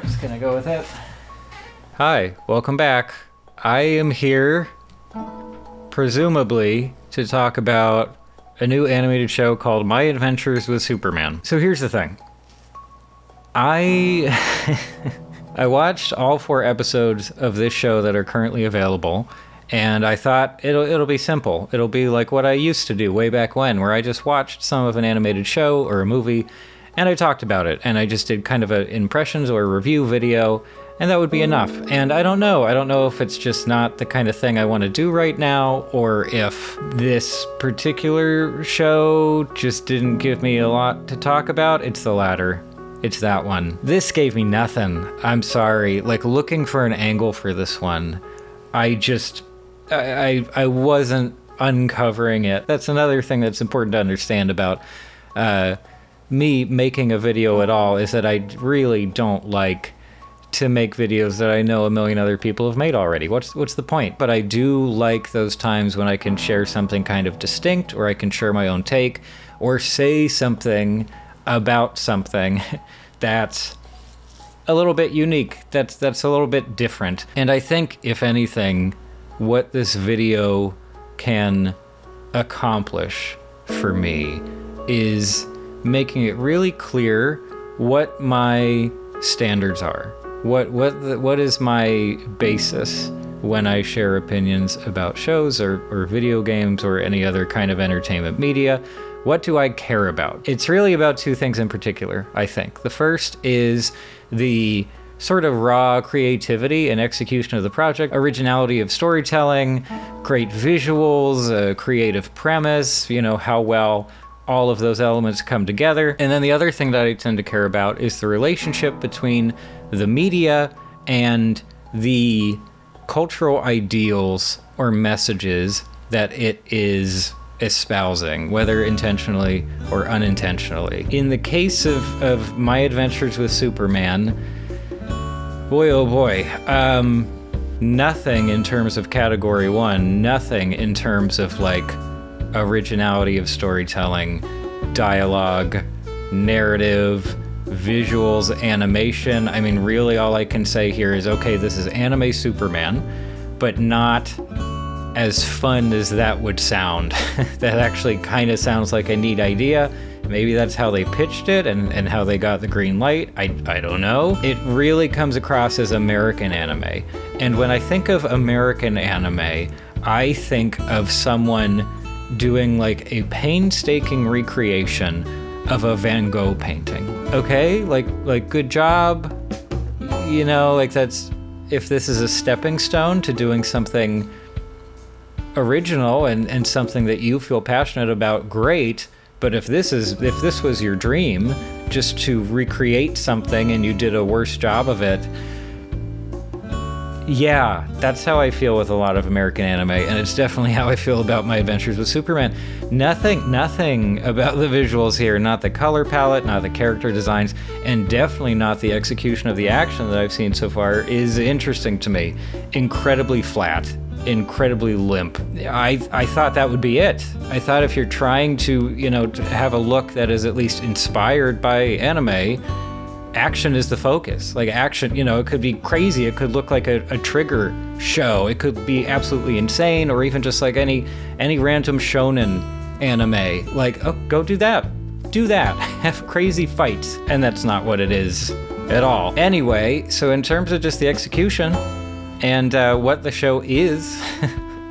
Just gonna go with it. Hi, welcome back. I am here, presumably, to talk about a new animated show called My Adventures with Superman. So here's the thing. I watched all 4 episodes of this show that are currently available, and I thought it'll be simple. It'll be like what I used to do way back when, where I just watched some of an animated show or a movie, and I talked about it, and I just did kind of an impressions or a review video, and that would be enough. And I don't know if it's just not the kind of thing I want to do right now, or if this particular show just didn't give me a lot to talk about. It's the latter. It's that one. This gave me nothing. I'm sorry. Like, looking for an angle for this one, I wasn't uncovering it. That's another thing that's important to understand about me making a video at all, is that I really don't like to make videos that I know a million other people have made already. What's the point? But I do like those times when I can share something kind of distinct, or I can share my own take, or say something about something that's a little bit unique, that's a little bit different. And I think, if anything, what this video can accomplish for me is making it really clear what my standards are. What is my basis when I share opinions about shows or video games or any other kind of entertainment media? What do I care about? It's really about 2 things in particular, I think. The first is the sort of raw creativity and execution of the project, originality of storytelling, great visuals, a creative premise, how well all of those elements come together. And then the other thing that I tend to care about is the relationship between the media and the cultural ideals or messages that it is espousing, whether intentionally or unintentionally. In the case of My Adventures with Superman, boy oh boy, nothing in terms of category 1, nothing in terms of like originality of storytelling, dialogue, narrative, visuals, animation. I mean, really all I can say here is, okay, this is anime Superman, but not as fun as that would sound. That actually kind of sounds like a neat idea. Maybe that's how they pitched it and how they got the green light. I don't know. It really comes across as American anime. And when I think of American anime, I think of someone doing like a painstaking recreation of a Van Gogh painting. Okay? Like good job. Like that's, if this is a stepping stone to doing something original and something that you feel passionate about, great. But if this was your dream, just to recreate something and you did a worse job of it, yeah, that's how I feel with a lot of American anime, and it's definitely how I feel about My Adventures with Superman. Nothing about the visuals here, not the color palette, not the character designs, and definitely not the execution of the action that I've seen so far is interesting to me. Incredibly flat, incredibly limp. I thought that would be it. I thought if you're trying to, to have a look that is at least inspired by anime, action is the focus. Like action, it could be crazy. It could look like a Trigger show. It could be absolutely insane, or even just like any random shonen anime. Like, oh, go do that. Do that. Have crazy fights. And that's not what it is at all. Anyway, so in terms of just the execution and what the show is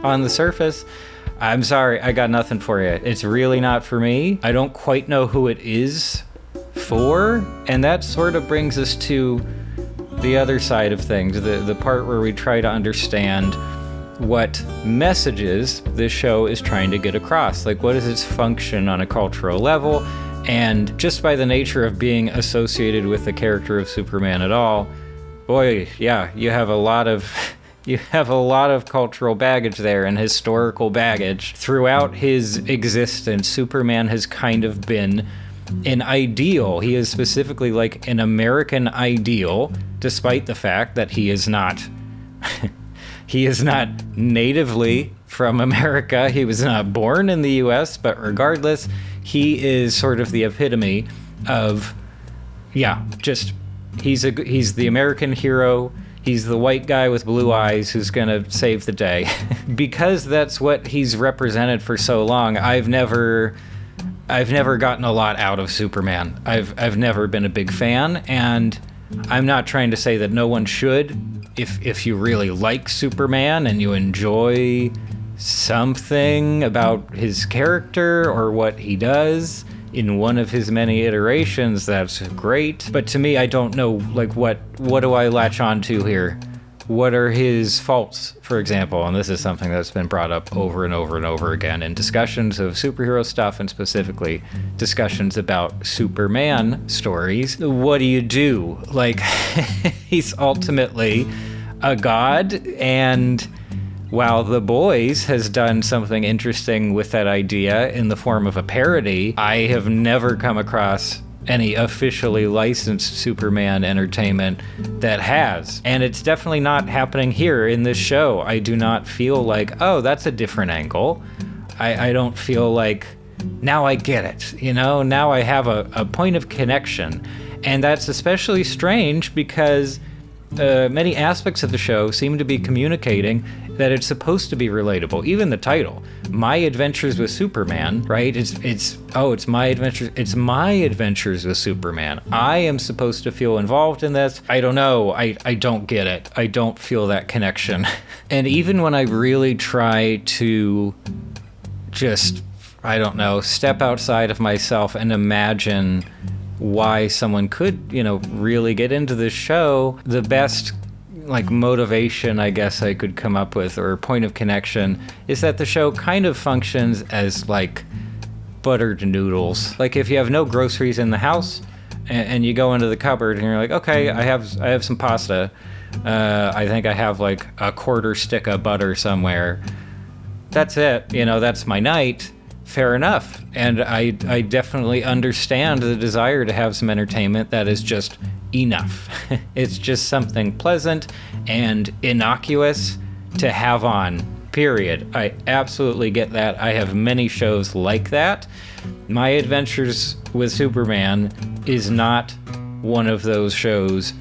on the surface, I'm sorry, I got nothing for you. It's really not for me. I don't quite know who it is for, and that sort of brings us to the other side of things, the part where we try to understand what messages this show is trying to get across. Like, what is its function on a cultural level? And just by the nature of being associated with the character of Superman at all, boy, yeah, you have a lot of cultural baggage there, and historical baggage. Throughout his existence, Superman has kind of been an ideal. He is specifically like an American ideal, despite the fact that he is not natively from America. He was not born in the US, but regardless, he is sort of the epitome of, just he's the American hero. He's the white guy with blue eyes who's gonna save the day. Because that's what he's represented for so long, I've never gotten a lot out of Superman. I've never been a big fan, and I'm not trying to say that no one should. If you really like Superman and you enjoy something about his character or what he does in one of his many iterations, that's great. But to me, I don't know, like, what do I latch on to here? What are his faults, for example? And this is something that's been brought up over and over and over again in discussions of superhero stuff, and specifically discussions about Superman stories. What do you do? Like, he's ultimately a god, and while The Boys has done something interesting with that idea in the form of a parody, I have never come across any officially licensed Superman entertainment that has. And it's definitely not happening here in this show. I do not feel like, oh, that's a different angle. I don't feel like, now I get it, you know? Now I have a point of connection. And that's especially strange because many aspects of the show seem to be communicating that it's supposed to be relatable. Even the title, My Adventures with Superman, right? It's my adventures. It's my adventures with Superman. I am supposed to feel involved in this. I don't know. I don't get it. I don't feel that connection. And even when I really try to just, I don't know, step outside of myself and imagine why someone could, really get into this show, the best motivation I guess I could come up with, or point of connection, is that the show kind of functions as like buttered noodles. Like if you have no groceries in the house and you go into the cupboard and you're like, okay, I have some pasta. I think I have like a quarter stick of butter somewhere. That's it. That's my night. Fair enough. And I definitely understand the desire to have some entertainment that is just enough. It's just something pleasant and innocuous to have on, period. I absolutely get that. I have many shows like that. My Adventures with Superman is not one of those shows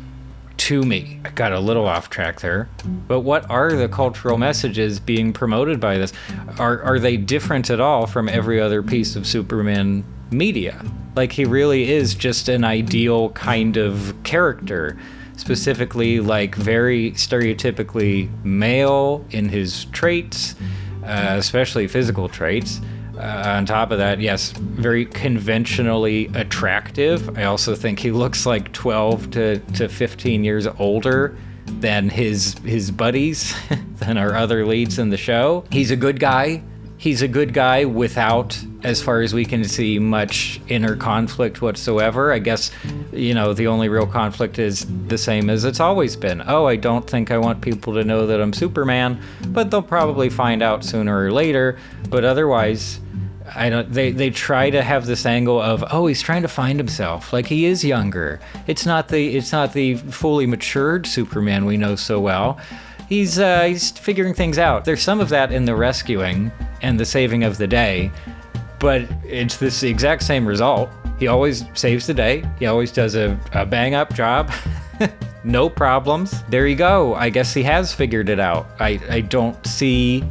to me. I got a little off track there. But what are the cultural messages being promoted by this? Are they different at all from every other piece of Superman media? Like, he really is just an ideal kind of character, specifically like very stereotypically male in his traits, especially physical traits. On top of that, yes, very conventionally attractive. I also think he looks like 12 to 15 years older than his buddies, than our other leads in the show. He's a good guy. He's a good guy without, as far as we can see, much inner conflict whatsoever. I guess, the only real conflict is the same as it's always been. Oh, I don't think I want people to know that I'm Superman, but they'll probably find out sooner or later. But otherwise, they try to have this angle of, oh, he's trying to find himself. Like, he is younger. It's not the fully matured Superman we know so well. He's figuring things out. There's some of that in the rescuing and the saving of the day, but it's this exact same result. He always saves the day. He always does a bang-up job. No problems. There you go. I guess he has figured it out. I don't see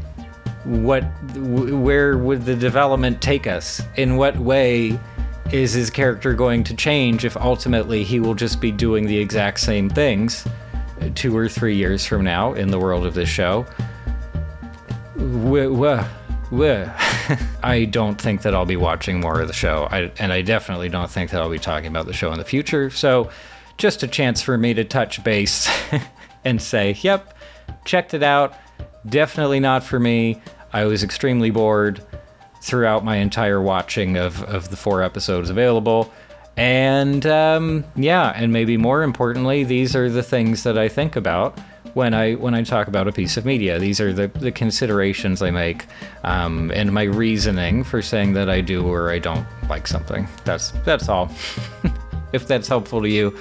where would the development take us? In what way is his character going to change if ultimately he will just be doing the exact same things 2 or 3 years from now in the world of this show? I don't think that I'll be watching more of the show, and I definitely don't think that I'll be talking about the show in the future. So just a chance for me to touch base and say, yep, checked it out. Definitely not for me. I was extremely bored throughout my entire watching of the 4 episodes available. And and maybe more importantly, these are the things that I think about when I talk about a piece of media. These are the considerations I make, and my reasoning for saying that I do or I don't like something. That's all. If that's helpful to you,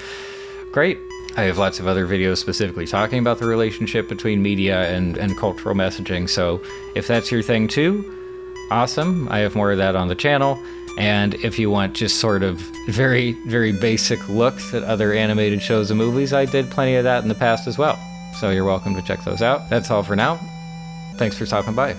great. I have lots of other videos specifically talking about the relationship between media and cultural messaging, so if that's your thing too, awesome. I have more of that on the channel. And if you want just sort of very, very basic looks at other animated shows and movies, I did plenty of that in the past as well. So you're welcome to check those out. That's all for now. Thanks for stopping by.